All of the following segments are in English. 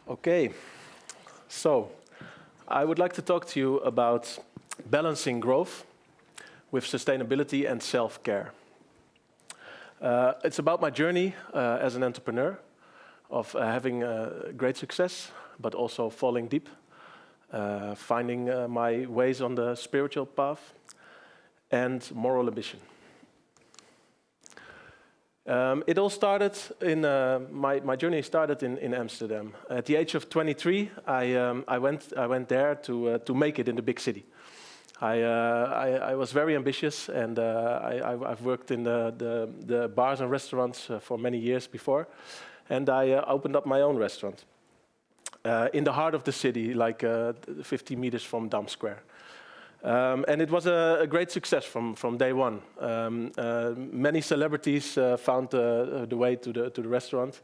Okay, so I would like to talk to you about balancing growth with sustainability and self-care. It's about my journey as an entrepreneur, of having great success, but also falling deep, finding my ways on the spiritual path, and moral ambition. It all started in my journey started in Amsterdam. At the age of 23, I went there to make it in the big city. I was very ambitious, and I've worked in the bars and restaurants for many years before, and I opened up my own restaurant in the heart of the city, like 50 meters from Dam Square. And it was a great success from day one. Many celebrities found the way to the restaurant,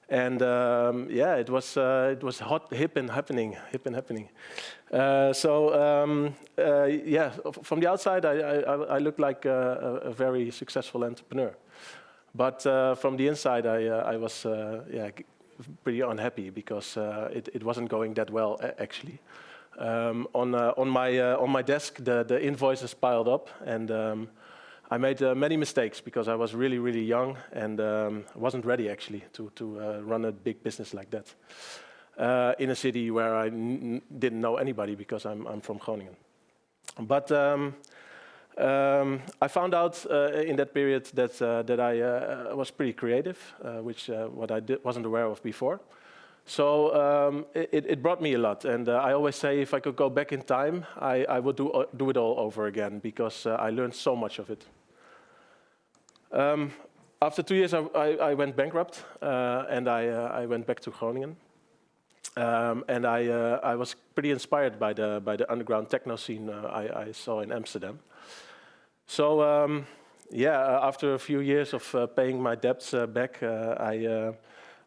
and yeah, it was hot, hip and happening. Yeah, from the outside, I looked like a very successful entrepreneur, but from the inside, I was yeah, pretty unhappy because it wasn't going that well actually. On my desk, the invoices piled up, and I made many mistakes because I was really young and wasn't ready actually to run a big business like that in a city where I didn't know anybody because I'm from Groningen. But I found out in that period that I was pretty creative, which what I wasn't aware of before. So it brought me a lot, and I always say if I could go back in time, I would do it all over again because I learned so much of it. After 2 years, I went bankrupt, and I went back to Groningen, and I was pretty inspired by the underground techno scene I saw in Amsterdam. So yeah, after a few years of paying my debts back,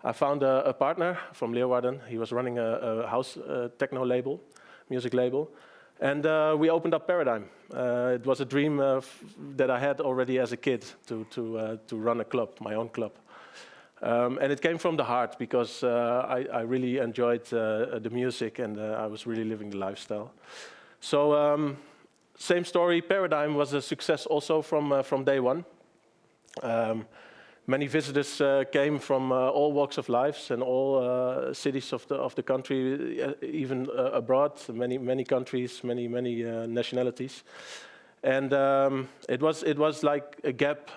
I found a partner from Leeuwarden. He was running a house techno label, music label, and we opened up Paradigm. It was a dream that I had already as a kid to run a club, my own club, and it came from the heart because I really enjoyed the music and I was really living the lifestyle. So same story. Paradigm was a success also from day one. Many visitors came from all walks of life and all cities of the country, even abroad. Many countries, many nationalities, and it was like a gap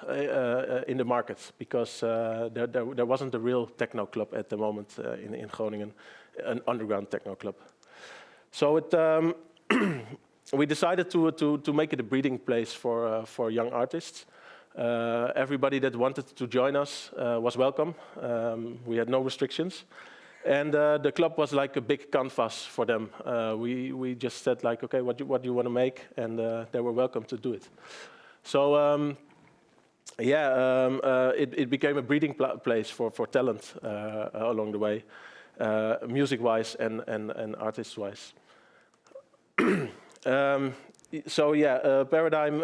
in the market because there wasn't a real techno club at the moment in Groningen, an underground techno club. So we decided to make it a breeding place for young artists. Everybody that wanted to join us was welcome. We had no restrictions, and the club was like a big canvas for them. We just said like, okay, what do you want to make, and they were welcome to do it. So yeah, it became a breeding place for talent along the way, music-wise and artist-wise. So yeah, Paradigm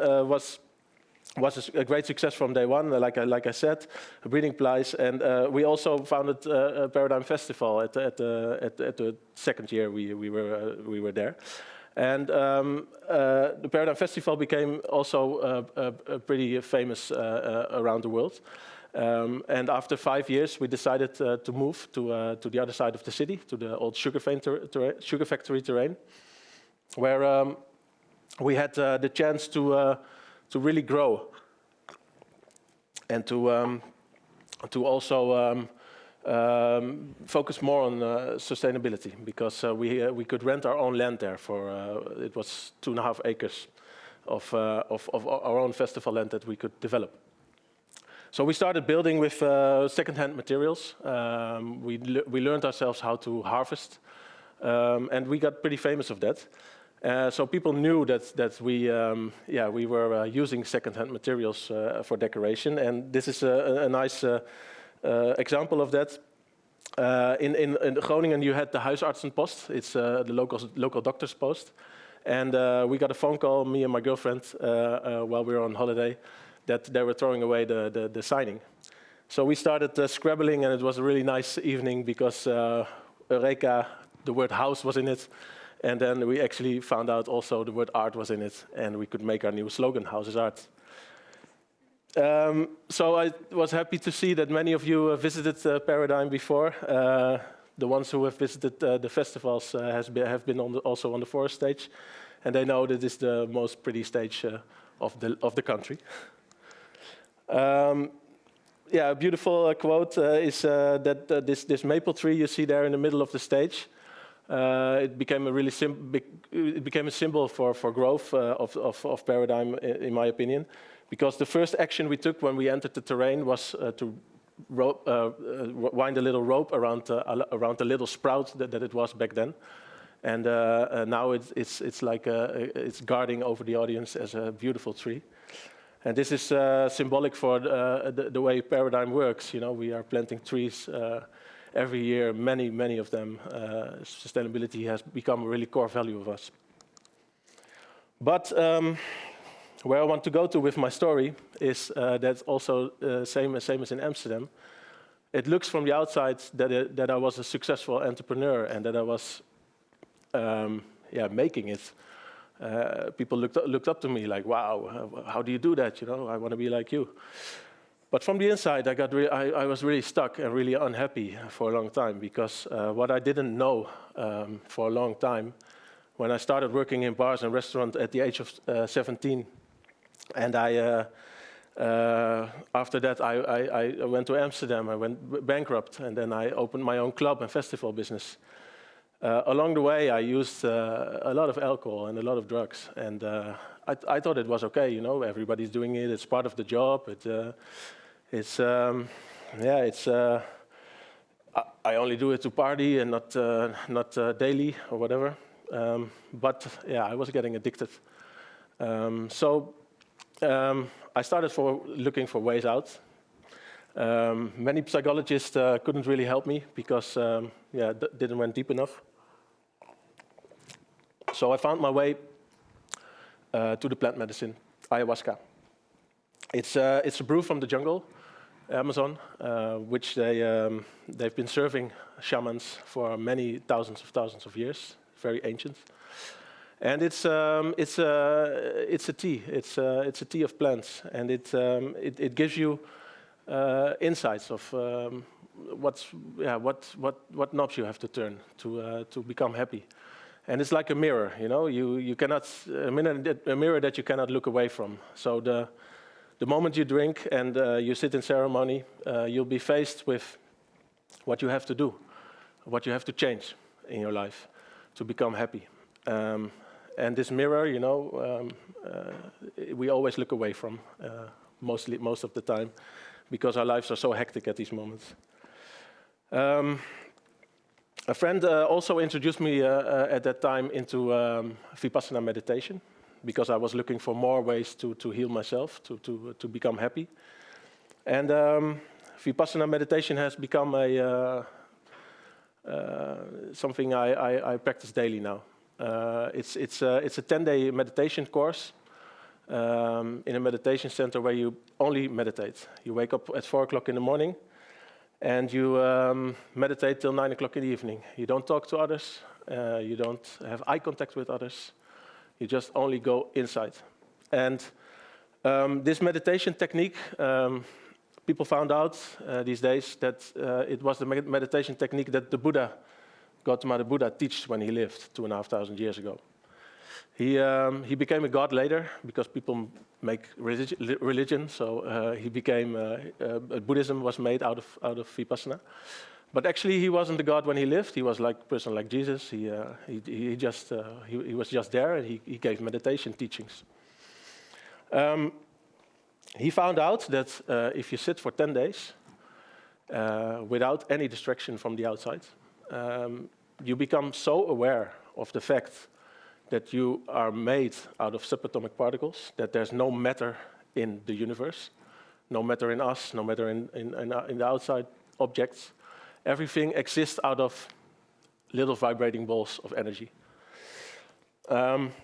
was a great success from day one, like I said, a breeding place, and we also founded a Paradigm Festival at the second year we were there, and the Paradigm Festival became also pretty famous around the world. And after 5 years, we decided to move to the other side of the city, to the old sugar factory terrain, where we had the chance to really grow and to also focus more on sustainability, because we could rent our own land there for it was 2.5 acres of our own festival land that we could develop. So we started building with second-hand materials. We learned ourselves how to harvest, and we got pretty famous of that. So people knew that we were using second-hand materials for decoration, and this is a nice example of that. In Groningen, you had the huisartsenpost. It's the local doctor's post, and we got a phone call, me and my girlfriend, while we were on holiday, that they were throwing away the signing. So we started scrabbling, and it was a really nice evening because Eureka, the word house was in it, and then we actually found out also the word art was in it, and we could make our new slogan, House is Art. So I was happy to see that many of you visited Paradigm before. The ones who have visited the festivals have been also on the forest stage, and they know that it's the most pretty stage of the country. Yeah, a beautiful quote is that this maple tree you see there in the middle of the stage, it became a symbol for growth of Paradigm, in my opinion, because the first action we took when we entered the terrain was to wind a little rope around the little sprout that it was back then, and now it's like it's guarding over the audience as a beautiful tree. And this is symbolic for the way Paradigm works. You know, we are planting trees every year, many of them. Sustainability has become a really core value of us. But where I want to go to with my story is that's also same as in Amsterdam. It looks from the outside that I was a successful entrepreneur and that I was making it. People looked up to me like, wow, how do you do that? You know, I want to be like you. But from the inside, I was really stuck and really unhappy for a long time because what I didn't know for a long time, when I started working in bars and restaurants at the age of 17, and after that I went to Amsterdam, I went bankrupt, and then I opened my own club and festival business. Along the way, I used a lot of alcohol and a lot of drugs, and I thought it was okay. You know, everybody's doing it; it's part of the job. I only do it to party and not daily or whatever. But yeah, I was getting addicted. I started looking for ways out. Many psychologists couldn't really help me because didn't went deep enough. So I found my way to the plant medicine, ayahuasca. It's a brew from the jungle, Amazon, which they've been serving shamans for many thousands of years, very ancient. And it's a tea. It's a tea of plants, and it gives you insights of what knobs you have to turn to become happy. And it's like a mirror, you know. You cannot a mirror that you cannot look away from. So the moment you drink and you sit in ceremony, you'll be faced with what you have to do, what you have to change in your life to become happy. And this mirror, you know, we always look away from most of the time, because our lives are so hectic at these moments. A friend also introduced me at that time into Vipassana meditation, because I was looking for more ways to heal myself, to become happy. And Vipassana meditation has become something I practice daily now. It's a 10-day meditation course in a meditation center where you only meditate. You wake up at 4 o'clock in the morning and you meditate till 9 o'clock in the evening. You don't talk to others. You don't have eye contact with others. You just only go inside. And this meditation technique, people found out these days that it was the meditation technique that the Buddha, Gautama the Buddha, taught when he lived 2,500 years ago. He became a god later because people make religion, so he became Buddhism was made out of Vipassana. But actually, he wasn't the god when he lived. He was like a person like Jesus. He was just there, and he gave meditation teachings. He found out that if you sit for 10 days without any distraction from the outside, you become so aware of the fact that you are made out of subatomic particles, that there's no matter in the universe, no matter in us, no matter in the outside objects. Everything exists out of little vibrating balls of energy.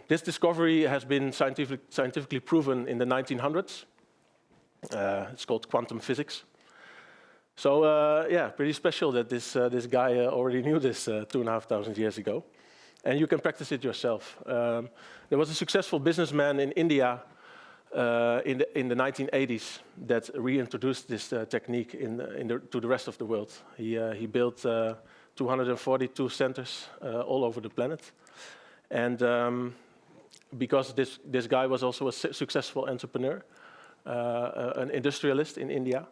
This discovery has been scientifically proven in the 1900s. It's called quantum physics. So yeah, pretty special that this guy already knew this 2,500 years ago. And you can practice it yourself. There was a successful businessman in India in the 1980s that reintroduced this technique to the rest of the world. He built 242 centers all over the planet. And because this guy was also a successful entrepreneur, an industrialist in India,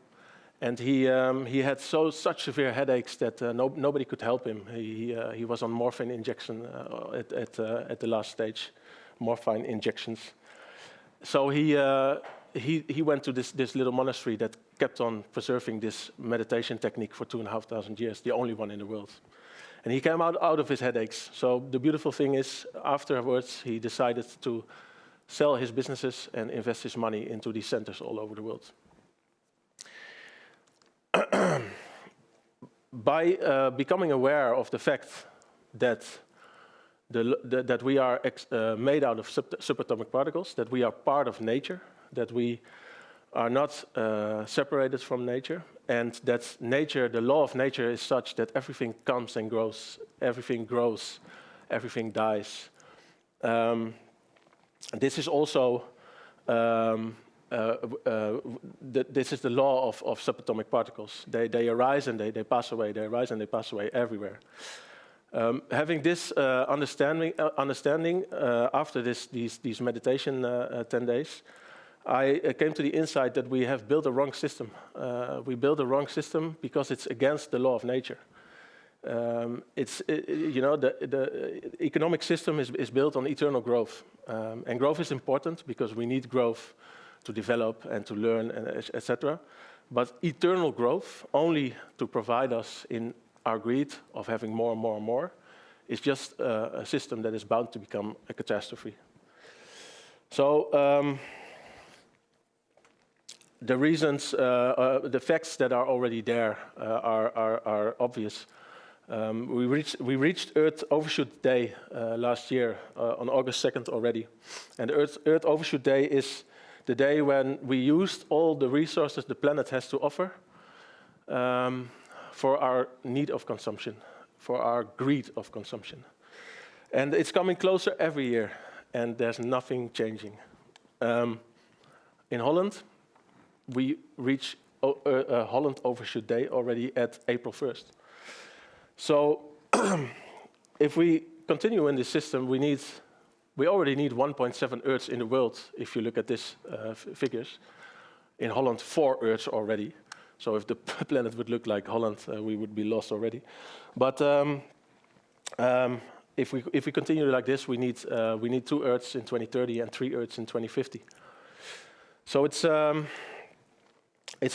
and he had such severe headaches that nobody could help him. He was on morphine injection at the last stage, morphine injections. So he went to this little monastery that kept on preserving this meditation technique for 2,500 years, the only one in the world. And he came out of his headaches. So the beautiful thing is, afterwards, he decided to sell his businesses and invest his money into these centers all over the world. By becoming aware of the fact that that we are made out of subatomic particles, that we are part of nature, that we are not separated from nature, and that nature, the law of nature is such that everything comes and grows, everything dies. This is also this is the law of subatomic particles. They arise and they pass away. They arise and they pass away everywhere. Having this understanding after these meditation 10 days, I came to the insight that we have built a wrong system. We built a wrong system because it's against the law of nature. You know, the economic system is built on eternal growth, and growth is important because we need growth to develop and to learn, etc. But eternal growth, only to provide us in our greed of having more and more and more, is just a system that is bound to become a catastrophe. So the reasons, the facts that are already there are obvious. We reached Earth Overshoot Day last year on August 2nd already, and Earth Overshoot Day is the day when we used all the resources the planet has to offer for our need of consumption, for our greed of consumption. And it's coming closer every year, and there's nothing changing. In Holland, we reach Holland Overshoot Day already at April 1st. So if we continue in this system, we already need 1.7 Earths in the world, if you look at these figures. In Holland, 4 Earths already. So if the planet would look like Holland, we would be lost already. But if we continue like this, we need 2 Earths in 2030 and 3 Earths in 2050. So it's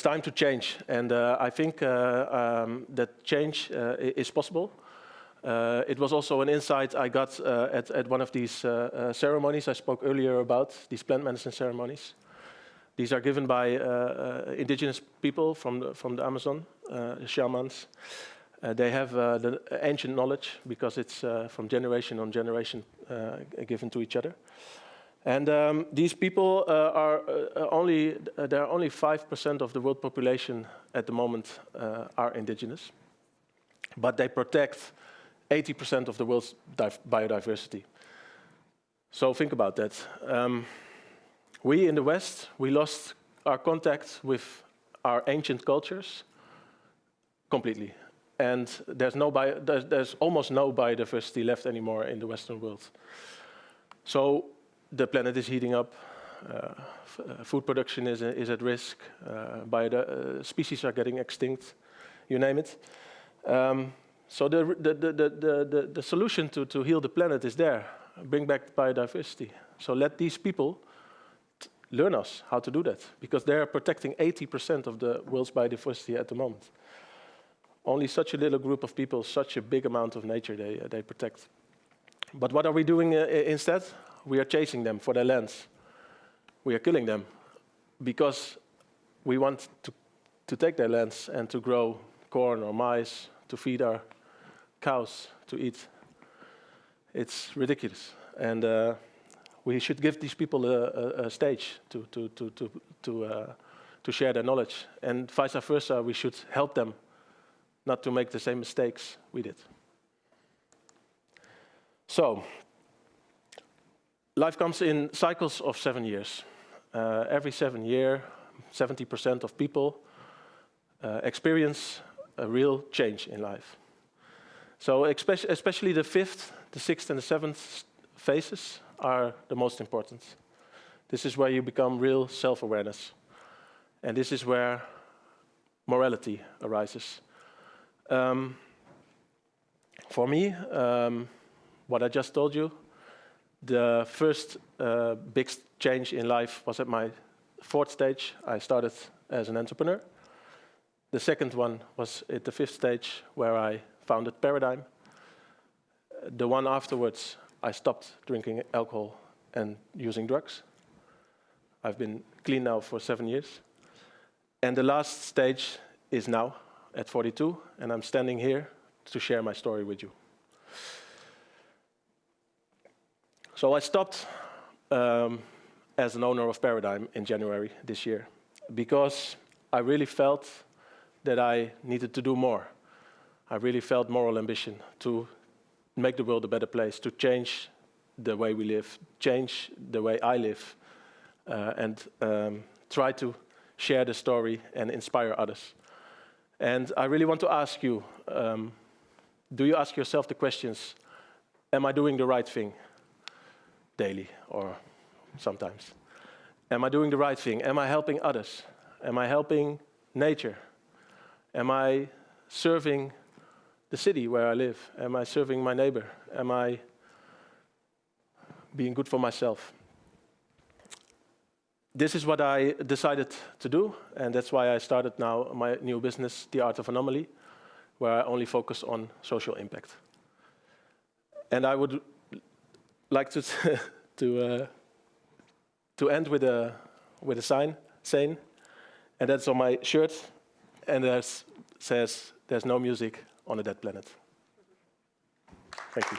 time to change, and I think that change is possible. It was also an insight I got at one of these ceremonies I spoke earlier about, these plant medicine ceremonies. These are given by indigenous people from the Amazon, shamans. They have the ancient knowledge because it's from generation on generation given to each other. And these people are only 5% of the world population at the moment are indigenous, but they protect 80% of the world's biodiversity. So think about that. We in the West, we lost our contact with our ancient cultures completely, and there's almost no biodiversity left anymore in the Western world. So the planet is heating up, food production is at risk, species are getting extinct, you name it. So the solution to heal the planet is there. Bring back biodiversity. So let these people learn us how to do that, because they are protecting 80% of the world's biodiversity at the moment. Only such a little group of people, such a big amount of nature they protect. But what are we doing instead? We are chasing them for their lands. We are killing them because we want to take their lands and to grow corn or maize, to feed our cows, to eat. It's ridiculous, and we should give these people a stage to to share their knowledge. And vice versa, we should help them not to make the same mistakes we did. So, life comes in cycles of 7 years. Every 7 years, 70% of people experience a real change in life. So especially the 5th, the 6th and the 7th phases are the most important. This is where you become real self-awareness. And this is where morality arises. For me, what I just told you, the first big change in life was at my 4th stage. I started as an entrepreneur. The second one was at the 5th stage, where I founded Paradigm. The one afterwards, I stopped drinking alcohol and using drugs. I've been clean now for 7 years. And the last stage is now, at 42, and I'm standing here to share my story with you. So I stopped as an owner of Paradigm in January this year, because I really felt that I needed to do more. I really felt moral ambition to make the world a better place, to change the way we live, change the way I live, and try to share the story and inspire others. And I really want to ask you, do you ask yourself the questions, am I doing the right thing daily or sometimes? Am I doing the right thing? Am I helping others? Am I helping nature? Am I serving the city where I live? Am I serving my neighbor? Am I being good for myself? This is what I decided to do, and that's why I started now my new business, The Art of Anomaly, where I only focus on social impact. And I would like to to end with a sign saying, and that's on my shirt, and it says, "There's no music on a dead planet." Thank you.